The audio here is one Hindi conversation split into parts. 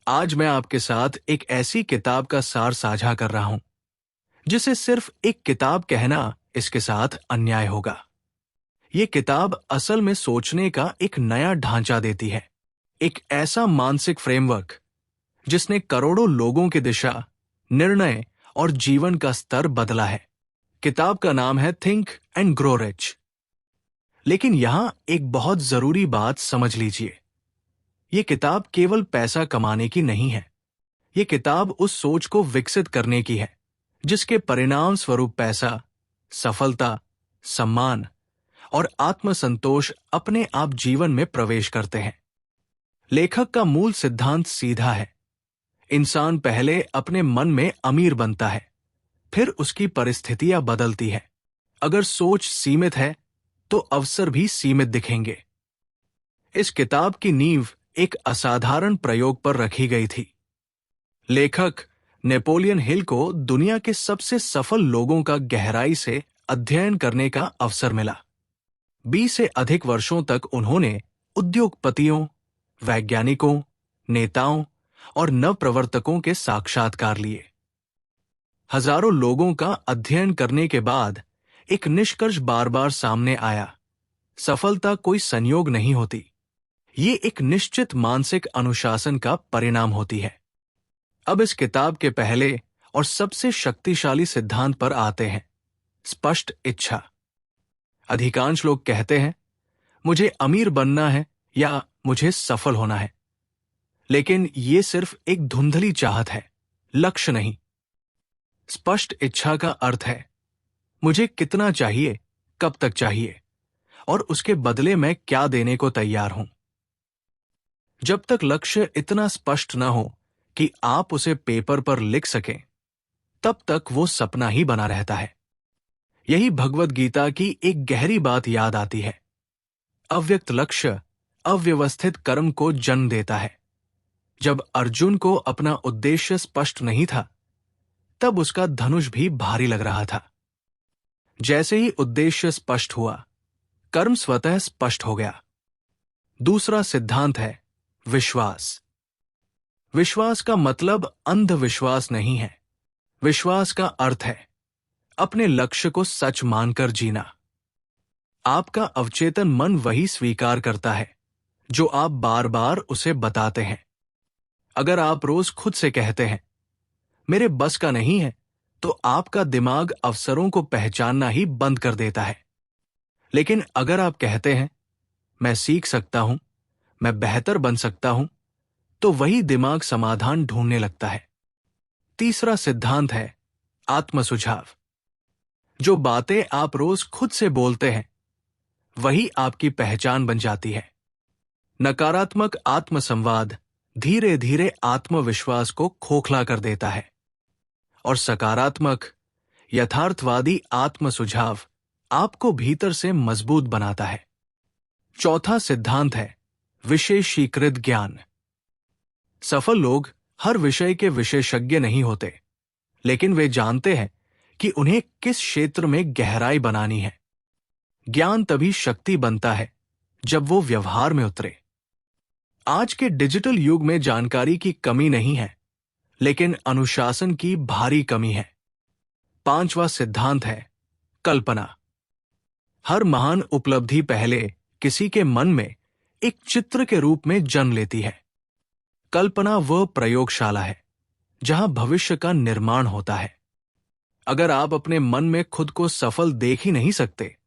आज मैं आपके साथ एक ऐसी किताब का सार साझा कर रहा हूं जिसे सिर्फ एक किताब कहना इसके साथ अन्याय होगा। ये किताब असल में सोचने का एक नया ढांचा देती है, एक ऐसा मानसिक फ्रेमवर्क जिसने करोड़ों लोगों की दिशा, निर्णय और जीवन का स्तर बदला है। किताब का नाम है थिंक एंड ग्रो रिच। लेकिन यहां एक बहुत जरूरी बात समझ लीजिए, ये किताब केवल पैसा कमाने की नहीं है। ये किताब उस सोच को विकसित करने की है जिसके परिणाम स्वरूप पैसा, सफलता, सम्मान और आत्मसंतोष अपने आप जीवन में प्रवेश करते हैं। लेखक का मूल सिद्धांत सीधा है। इंसान पहले अपने मन में अमीर बनता है, फिर उसकी परिस्थितियां बदलती है। अगर सोच सीमित है तो अवसर भी सीमित दिखेंगे। इस किताब की नींव एक असाधारण प्रयोग पर रखी गई थी। लेखक नेपोलियन हिल को दुनिया के सबसे सफल लोगों का गहराई से अध्ययन करने का अवसर मिला। 20 से अधिक वर्षों तक उन्होंने उद्योगपतियों, वैज्ञानिकों, नेताओं और नवप्रवर्तकों के साक्षात्कार लिए। हजारों लोगों का अध्ययन करने के बाद एक निष्कर्ष बार बार सामने आया, सफलता कोई संयोग नहीं होती, ये एक निश्चित मानसिक अनुशासन का परिणाम होती है। अब इस किताब के पहले और सबसे शक्तिशाली सिद्धांत पर आते हैं, स्पष्ट इच्छा। अधिकांश लोग कहते हैं, मुझे अमीर बनना है या मुझे सफल होना है। लेकिन ये सिर्फ एक धुंधली चाहत है, लक्ष्य नहीं। स्पष्ट इच्छा का अर्थ है, मुझे कितना चाहिए, कब तक चाहिए और उसके बदले मैं क्या देने को तैयार हूं। जब तक लक्ष्य इतना स्पष्ट न हो कि आप उसे पेपर पर लिख सकें, तब तक वो सपना ही बना रहता है। यही भगवद गीता की एक गहरी बात याद आती है। अव्यक्त लक्ष्य अव्यवस्थित कर्म को जन्म देता है। जब अर्जुन को अपना उद्देश्य स्पष्ट नहीं था, तब उसका धनुष भी भारी लग रहा था। जैसे ही उद्देश्य स्पष्ट हुआ, कर्म स्वतः स्पष्ट हो गया। दूसरा सिद्धांत है विश्वास। विश्वास का मतलब अंधविश्वास नहीं है। विश्वास का अर्थ है अपने लक्ष्य को सच मानकर जीना। आपका अवचेतन मन वही स्वीकार करता है जो आप बार बार उसे बताते हैं। अगर आप रोज खुद से कहते हैं, मेरे बस का नहीं है, तो आपका दिमाग अवसरों को पहचानना ही बंद कर देता है। लेकिन अगर आप कहते हैं, मैं सीख सकता हूं, मैं बेहतर बन सकता हूं, तो वही दिमाग समाधान ढूंढने लगता है। तीसरा सिद्धांत है आत्मसुझाव। जो बातें आप रोज खुद से बोलते हैं, वही आपकी पहचान बन जाती है। नकारात्मक आत्मसंवाद धीरे धीरे आत्मविश्वास को खोखला कर देता है और सकारात्मक, यथार्थवादी आत्मसुझाव आपको भीतर से मजबूत बनाता है। चौथा सिद्धांत है विशेषीकृत ज्ञान। सफल लोग हर विषय के विशेषज्ञ नहीं होते, लेकिन वे जानते हैं कि उन्हें किस क्षेत्र में गहराई बनानी है। ज्ञान तभी शक्ति बनता है जब वो व्यवहार में उतरे। आज के डिजिटल युग में जानकारी की कमी नहीं है, लेकिन अनुशासन की भारी कमी है। पांचवा सिद्धांत है कल्पना। हर महान उपलब्धि पहले किसी के मन में एक चित्र के रूप में जन्म लेती है। कल्पना वह प्रयोगशाला है जहां भविष्य का निर्माण होता है। अगर आप अपने मन में खुद को सफल देख ही नहीं सकते,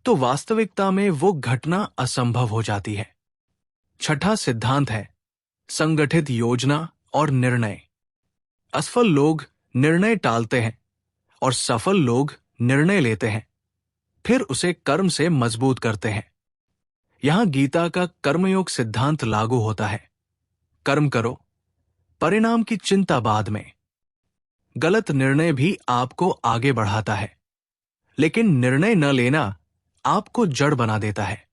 तो वास्तविकता में वो घटना असंभव हो जाती है। छठा सिद्धांत है संगठित योजना और निर्णय। असफल लोग निर्णय टालते हैं और सफल लोग निर्णय लेते हैं, फिर उसे कर्म से मजबूत करते हैं। यहां गीता का कर्मयोग सिद्धांत लागू होता है। कर्म करो, परिणाम की चिंता बाद में। गलत निर्णय भी आपको आगे बढ़ाता है, लेकिन निर्णय न लेना आपको जड़ बना देता है।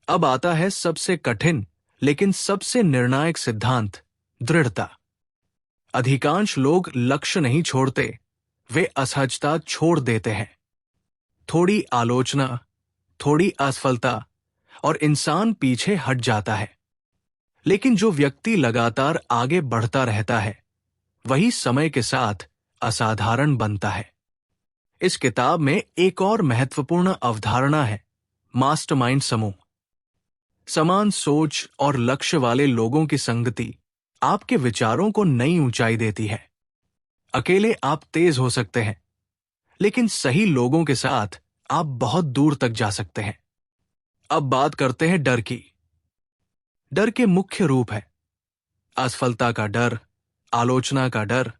अब आता है सबसे कठिन लेकिन सबसे निर्णायक सिद्धांत, दृढ़ता। अधिकांश लोग लक्ष्य नहीं छोड़ते, वे असहजता छोड़ देते हैं। थोड़ी आलोचना, थोड़ी असफलता और इंसान पीछे हट जाता है। लेकिन जो व्यक्ति लगातार आगे बढ़ता रहता है, वही समय के साथ असाधारण बनता है। इस किताब में एक और महत्वपूर्ण अवधारणा है, मास्टरमाइंड समूह। समान सोच और लक्ष्य वाले लोगों की संगति आपके विचारों को नई ऊंचाई देती है। अकेले आप तेज हो सकते हैं, लेकिन सही लोगों के साथ आप बहुत दूर तक जा सकते हैं। अब बात करते हैं डर की। डर के मुख्य रूप है असफलता का डर, आलोचना का डर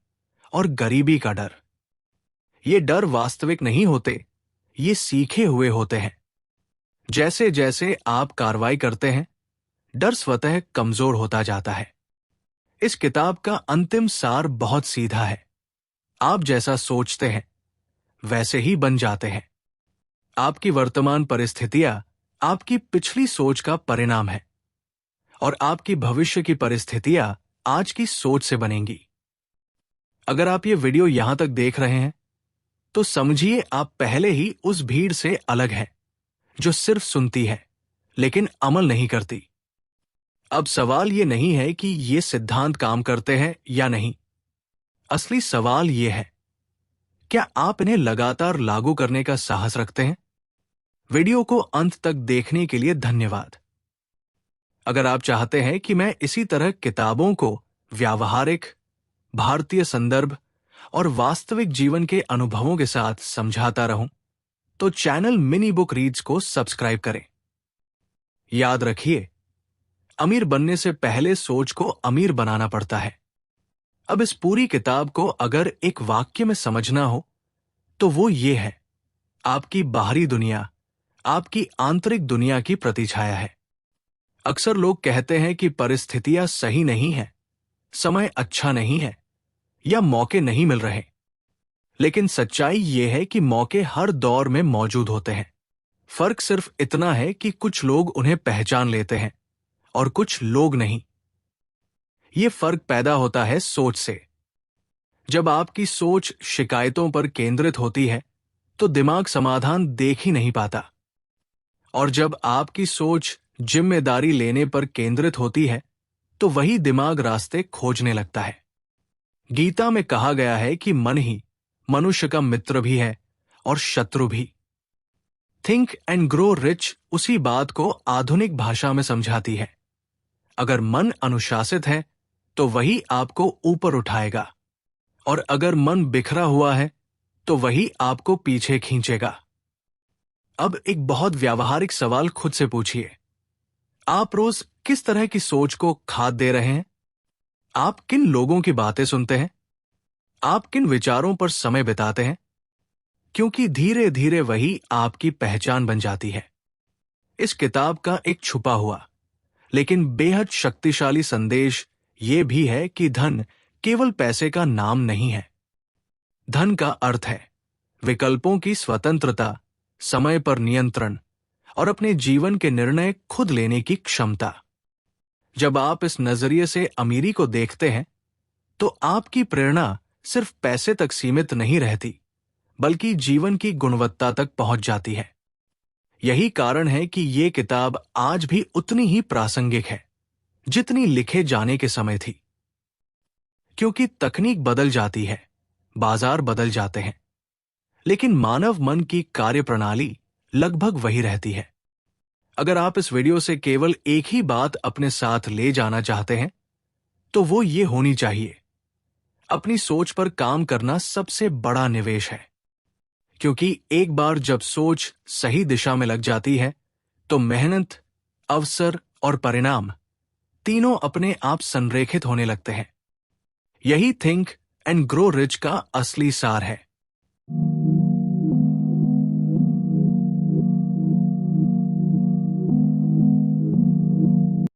और गरीबी का डर। ये डर वास्तविक नहीं होते, ये सीखे हुए होते हैं। जैसे जैसे आप कार्रवाई करते हैं, डर स्वतः कमजोर होता जाता है। इस किताब का अंतिम सार बहुत सीधा है। आप जैसा सोचते हैं, वैसे ही बन जाते हैं। आपकी वर्तमान परिस्थितियां आपकी पिछली सोच का परिणाम है, और आपकी भविष्य की परिस्थितियां आज की सोच से बनेंगी। अगर आप ये वीडियो यहां तक देख रहे हैं, तो समझिए आप पहले ही उस भीड़ से अलग हैं, जो सिर्फ सुनती है लेकिन अमल नहीं करती। अब सवाल ये नहीं है कि ये सिद्धांत काम करते हैं या नहीं। असली सवाल ये है, क्या आप इन्हें लगातार लागू करने का साहस रखते हैं? वीडियो को अंत तक देखने के लिए धन्यवाद। अगर आप चाहते हैं कि मैं इसी तरह किताबों को व्यावहारिक, भारतीय संदर्भ और वास्तविक जीवन के अनुभवों के साथ समझाता रहूं, तो चैनल मिनी बुक रीड्स को सब्सक्राइब करें। याद रखिए, अमीर बनने से पहले सोच को अमीर बनाना पड़ता है। अब इस पूरी किताब को अगर एक वाक्य में समझना हो, तो वो ये है, आपकी बाहरी दुनिया आपकी आंतरिक दुनिया की प्रतिछाया है। अक्सर लोग कहते हैं कि परिस्थितियां सही नहीं है, समय अच्छा नहीं है या मौके नहीं मिल रहे। लेकिन सच्चाई ये है कि मौके हर दौर में मौजूद होते हैं। फर्क सिर्फ इतना है कि कुछ लोग उन्हें पहचान लेते हैं और कुछ लोग नहीं। ये फर्क पैदा होता है सोच से। जब आपकी सोच शिकायतों पर केंद्रित होती है, तो दिमाग समाधान देख ही नहीं पाता। और जब आपकी सोच जिम्मेदारी लेने पर केंद्रित होती है, तो वही दिमाग रास्ते खोजने लगता है। गीता में कहा गया है कि मन ही मनुष्य का मित्र भी है और शत्रु भी। थिंक एंड ग्रो रिच उसी बात को आधुनिक भाषा में समझाती है। अगर मन अनुशासित है, तो वही आपको ऊपर उठाएगा, और अगर मन बिखरा हुआ है, तो वही आपको पीछे खींचेगा। अब एक बहुत व्यावहारिक सवाल खुद से पूछिए, आप रोज किस तरह की सोच को खाद दे रहे हैं? आप किन लोगों की बातें सुनते हैं? आप किन विचारों पर समय बिताते हैं? क्योंकि धीरे धीरे वही आपकी पहचान बन जाती है। इस किताब का एक छुपा हुआ लेकिन बेहद शक्तिशाली संदेश ये भी है कि धन केवल पैसे का नाम नहीं है। धन का अर्थ है विकल्पों की स्वतंत्रता, समय पर नियंत्रण और अपने जीवन के निर्णय खुद लेने की क्षमता। जब आप इस नजरिए से अमीरी को देखते हैं, तो आपकी प्रेरणा सिर्फ पैसे तक सीमित नहीं रहती, बल्कि जीवन की गुणवत्ता तक पहुंच जाती है। यही कारण है कि ये किताब आज भी उतनी ही प्रासंगिक है जितनी लिखे जाने के समय थी। क्योंकि तकनीक बदल जाती है, बाजार बदल जाते हैं, लेकिन मानव मन की कार्यप्रणाली लगभग वही रहती है। अगर आप इस वीडियो से केवल एक ही बात अपने साथ ले जाना चाहते हैं, तो वो ये होनी चाहिए, अपनी सोच पर काम करना सबसे बड़ा निवेश है। क्योंकि एक बार जब सोच सही दिशा में लग जाती है, तो मेहनत, अवसर और परिणाम तीनों अपने आप संरेखित होने लगते हैं। यही थिंक एंड ग्रो रिच का असली सार है।